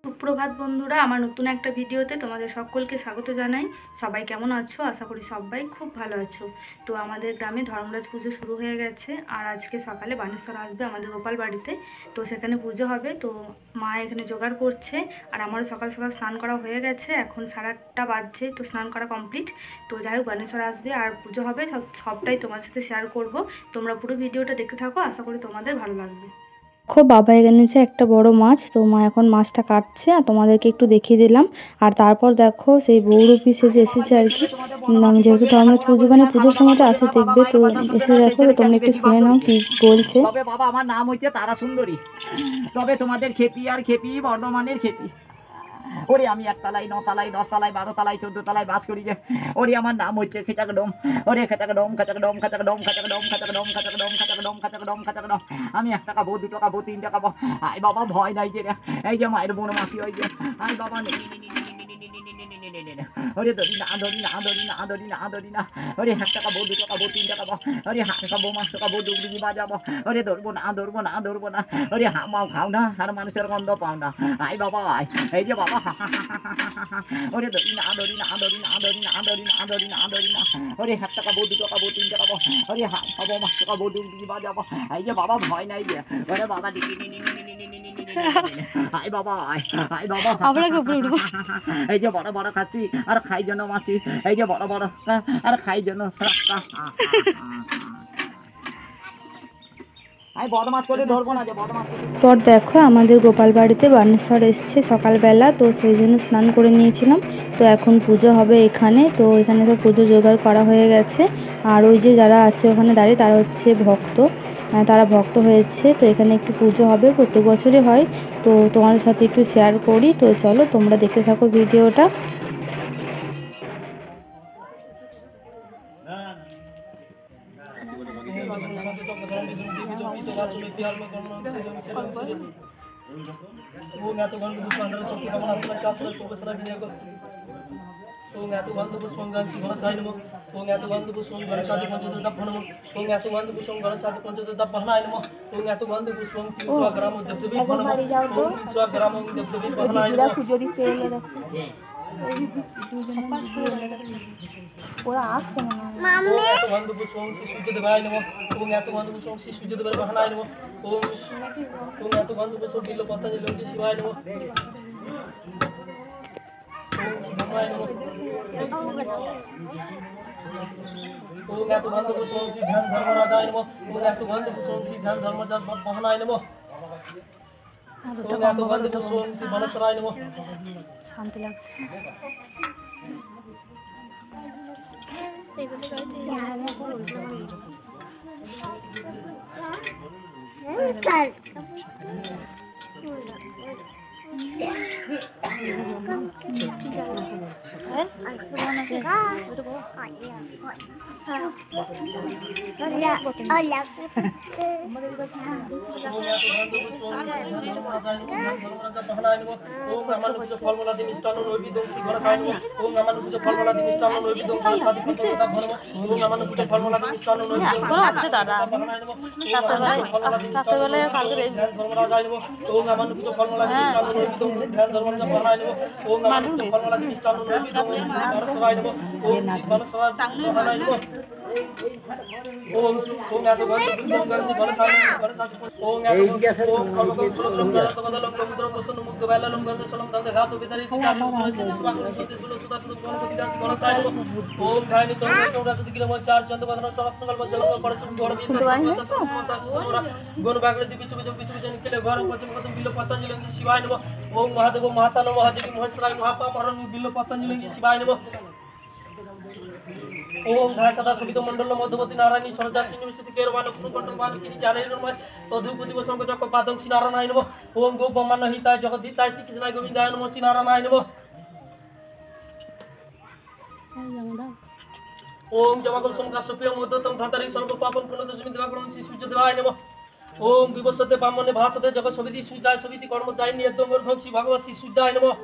সুপ্রভাত বন্ধুরা, আমার নতুন একটা ভিডিওতে তোমাদের সকলকে স্বাগত জানাই। সবাই কেমন আছো? আশা করি সবাই খুব ভালো আছো। তো আমাদের গ্রামে ধর্মরাজ পুজো শুরু হয়ে গেছে, আর আজকে সকালে বানেশ্বর আসবে আমাদের গোপাল বাড়িতে। তো সেখানে পুজো হবে, তো মা এখানে জোগাড় করছে। আর আমারও সকাল সকাল স্নান করা হয়ে গেছে, এখন 8:30 বাজছে, তো স্নান করা কমপ্লিট। তো যাই হোক, বানেশ্বর আসবে আর পুজো হবে, সবটাই তোমার সাথে শেয়ার করব। তোমরা পুরো ভিডিওটা দেখতে থাকো, আশা করি তোমাদের ভালো লাগবে। দেখো, বাবা এনেছে একটা বড় মাছ, তো মা এখন মাছটা কাটছে আর তোমাদেরকে একটু দেখিয়ে দিলাম। আর তারপর দেখো সেই বৌরূপী সেজে এসেছে আর কি, যেহেতু ধর্মরাজ পুজো মানে পুজোর সময় তো আসে দেখবে, তো এসে দেখো, তো তোমরা একটু শুনে নাও কি বলছে। তবে বাবা আমার নাম হচ্ছে তারা সুন্দরী, তবে তোমাদের খেপি আর খেপি বর্ধমানের খেপি। ওরে আমি 1 তলায় 9 তলায় 10 তলায় 12 তলায় 14 তলায় বাস করি যে। ওরে আমার নাম হচ্ছে খেচাকডম। ওরে খেচাকডম খেচাকডম খেচাকডম খেচাকডম খেচাকডম খেচাকডম খেচাকডম খেচাকডম খেচাকডম। আমি 1 টাকা বউ 2 টাকা বউ 3 টাকা বউ। আই বাবা ভয় নাই যে, এই যে মায়ের বোন মাসি হই যে। আই বাবা ওরে ধরি না ধরি না ধরি না ধরি না ধরি না। ওরে 1 টাকা বউ 2 টাকা বউ 3 টাকা বউ। ওরে 1 টাকা বউ 5 টাকা বউ ডুগডুগি বাজাবো। ওরে ধরবো না ধরবো না ধরবো না। ওরে হামাও খাও না আর মানুষের গন্ধ পাও না। আই বাবা এই যে বাবা। ওরে ধরি না ধরি না ধরি না ধরি না ধরি না ধরি না ধরি না। ওরে 1 টাকা বউ 2 টাকা বউ 3 টাকা বউ। ওরে হামাও 5 টাকা বউ ডুগডুগি বাজাবো। এই যে বাবা ভয় নাই যে। ওরে বাবা ডিকি নি নি নি নি নি নি নি নি। আই বাবা আই বাবা আমরা উপরে উঠবো। এই যে বড় বড় খাচ্ছি আর খাই যেন মাছি। এই যে বড় বড় আর খাই যেন রাস্তা। পর দেখো, আমাদের গোপাল বাড়িতে বানেশ্বর এসছে সকালবেলা, তো সেই জন্য স্নান করে নিয়েছিলাম। তো এখন পুজো হবে এখানে, তো এখানে তো পুজো জোগাড় করা হয়ে গেছে। আর ওই যে যারা আছে ওখানে দাঁড়িয়ে, তারা হচ্ছে ভক্ত, তারা ভক্ত হয়েছে। তো এখানে একটু পুজো হবে, প্রত্যেক বছরই হয়। তো তোমাদের সাথে একটু শেয়ার করি, তো চলো তোমরা দেখতে থাকো ভিডিওটা। ওরা আসছে না এত বন্ধু পুষ্পং শ্রী সূর্যদেবায় নমঃ এবং এত বন্ধু পুষ্পং শ্রী সূর্যদেবের বাহনায় নমঃ এবং এত বন্ধু পুষ্প বিল্ল পতঞ্জলি ওম শিবায় নমঃ ওম শিবায় নমঃ ওম এত বন্ধু পুষ্পং শ্রী ধ্যান ধর্মরাজায় নমঃ ওম এত বন্ধু পুষ্পং শ্রী ধ্যান ধর্মরাজার বাহনায় নমঃ ওম এত বন্ধু পুষ্পং শ্রী বনসরায় নমঃ। শান্তি লাগছে। ओम महादेव महाता नमः महादेवी महेश्वराय महापापहरण बिल्ल पतंजलि शिवाय नमः। ওম ধায় সদা সবিত মণ্ডল মধ্যবর্তী নারায়ণী সরজা শ্রীনিবাসী কেরবান কুণকণ্ঠন বান কিনি চারেরময় তদুপতি বসঙ্গ চক্র পাদং শ্রী নারায়ণ নমঃ ওম গো ব্রহ্মাণ্ড হিতায় জগদ্ধিতায় শ্রীকৃষ্ণায় গোবিন্দায় নমঃ শ্রী নারায়ণ নমঃ ওম জমাগল সংকার সুপ্রিয় মধ্যতম ধাতারি সর্ব পাপন পুনঃদশমী দেবাগ্রহণ শ্রী সূর্যদেবায় নমঃ ওম বিবস্বতে ব্রাহ্মণে ভাসতে জগৎ সবিতি সূর্যায় সবিতি কর্মদায়িনী নিয়তঙ্গর ভোগ শ্রী ভগবত শ্রী সূর্যায় নমঃ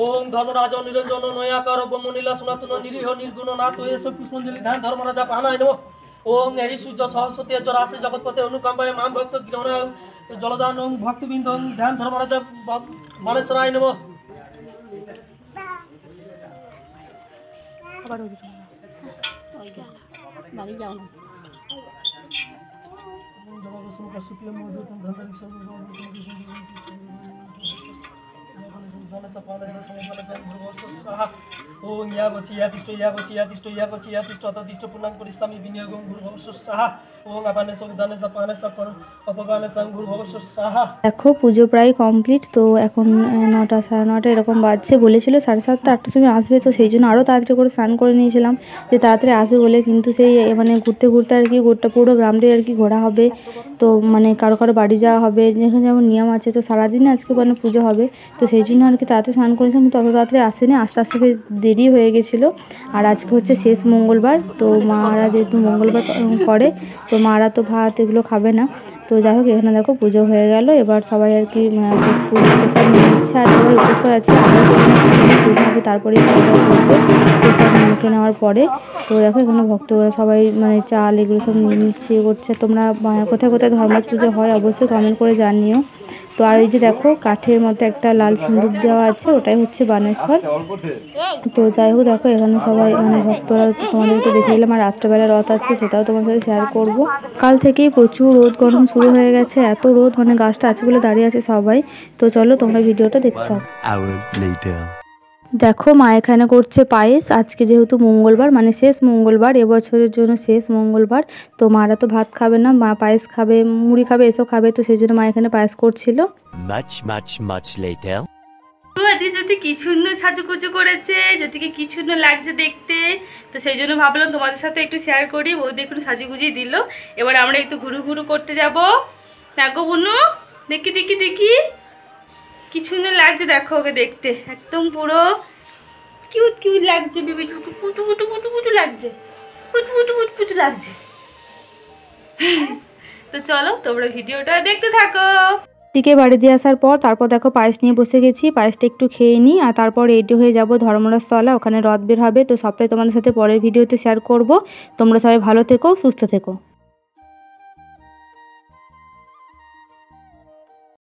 ওম ধর্মরাজ নিরঞ্জন নয়াকার ব্রহ্মনীলা সনাতন নিরীহ নির্গুণ নাথ এসব পুষ্পঞ্জলি ধ্যান ধর্মরাজা পাহানায় নমঃ ওম এই সূর্য সরস্বতী চরাসে জগৎপতে অনুকম্পায় মাম ভক্ত গ্রহণ জলদান ওম ভক্তবৃন্দ ধ্যান ধর্মরাজা মানেশ্বরায় নমঃ ওম ইয়াগোচি ইয়াতিষ্ঠ ইয়াগোচি ইয়াতিষ্ঠ ইয়াগোচি ইয়াতিষ্ঠ তদিষ্ঠ পূর্ণাং পরিস্বামী বিনিয়োগং গুরুভবস্য সাহা ওম আপানে সবিধানে সপানে সপন অপগানে সং গুরুভবস্য সাহা। দেখো পুজো প্রায় কমপ্লিট, তো এখন 9টা 9:30 এরকম বাজছে। বলেছিল 7:30 8টার সময় আসবে, তো সেই জন্য আরও তাড়াতাড়ি করে স্নান করে নিয়েছিলাম যে তাড়াতাড়ি আসবে বলে। কিন্তু সেই মানে ঘুরতে ঘুরতে আর কি গোটা পুরো গ্রামটাই আর কি ঘোরা হবে, তো মানে কারো কারো বাড়ি যাওয়া হবে, যেখানে যেমন নিয়ম আছে। তো সারাদিনে আজকে মানে পুজো হবে, তো সেই জন্য আর কি তাড়াতাড়ি স্নান করেছিলাম, কিন্তু অত তাড়াতাড়ি আসেনি, আস্তে আস্তে দেরি হয়ে গেছিলো। আর আজকে হচ্ছে শেষ মঙ্গলবার, তো মারা যেহেতু মঙ্গলবার করে, তো মারা তো ভাত এগুলো খাবে না। তো যাই হোক, এখানে দেখো পুজো হয়ে গেল। এবার সবাই আর কি পুজো প্রসাদ নিয়ে নিচ্ছে, আর সবাই উপোস করে আছে। পুজো হবে তারপরে প্রসাদ মুখে নেওয়ার পরে। তো দেখো এখানে ভক্তরা সবাই মানে চাল এগুলো সব নিয়ে নিচ্ছে, করছে। তোমরা কোথায় কোথায় ধর্মরাজ পুজো হয় অবশ্যই কমেন্ট করে জানিও। তো আর এই যে দেখো কাঠের মধ্যে একটা লাল সিন্দুক দেওয়া আছে, ওটাই হচ্ছে বানেশ্বর। তো যাই হোক দেখো এখানে সবাই মানে ভক্তরা তোমাদেরকে দেখে দিলাম। আর রাত্রেবেলা রথ আছে, সেটাও তোমার সাথে শেয়ার করব। কাল থেকেই প্রচুর রোদ গরম শুরু হয়ে গেছে, এত রোদ, মানে গাছটা আছে বলে দাঁড়িয়ে আছে সবাই। তো চলো তোমরা ভিডিওটা দেখতে থাকো। দেখো মা এখানে করছে পায়েস। আজকে যেহেতু মঙ্গলবার, মানে শেষ মঙ্গলবার, এবছরের জন্য শেষ মঙ্গলবার, তো মারা তো ভাত খাবে না, মা পায়েস খাবে, মুড়ি খাবে, এসব খাবে। তো সেই জন্য মা এখানে পায়েস করছিল। আজকে যদি কি সুন্দর সাজুগুজু করেছে, জ্যোতিকে কি সুন্দর লাগছে দেখতে, তো সেই জন্য ভাবলাম তোমাদের সাথে একটু শেয়ার করি। বৌদি একটু সাজুগুজি দিল, এবার আমরা একটু ঘুরু ঘুরু করতে যাব। দেখো বুনু, দেখি দেখি দেখি কি সুন্দর লাগছে, দেখো ওকে দেখতে, একদম পুরো কিউট কিউট লাগছে, বেবি পুটু পুটু পুটু পুটু লাগছে, পুটু পুটু পুটু পুটু লাগছে। তো চলো তোমরা ভিডিওটা দেখতে থাকো। দিকে বাড়ি দিয়ে আসার পর তারপর দেখো পায়েস নিয়ে বসে গেছি, পায়েসটা একটু খেয়ে নিই, আর তারপর রেডি হয়ে যাব ধর্মরাজ তলা, ওখানে রথ বের হবে। তো সবটাই তোমাদের সাথে পরের ভিডিওতে শেয়ার করব। তোমরা সবাই ভালো থেকো, সুস্থ থেকো।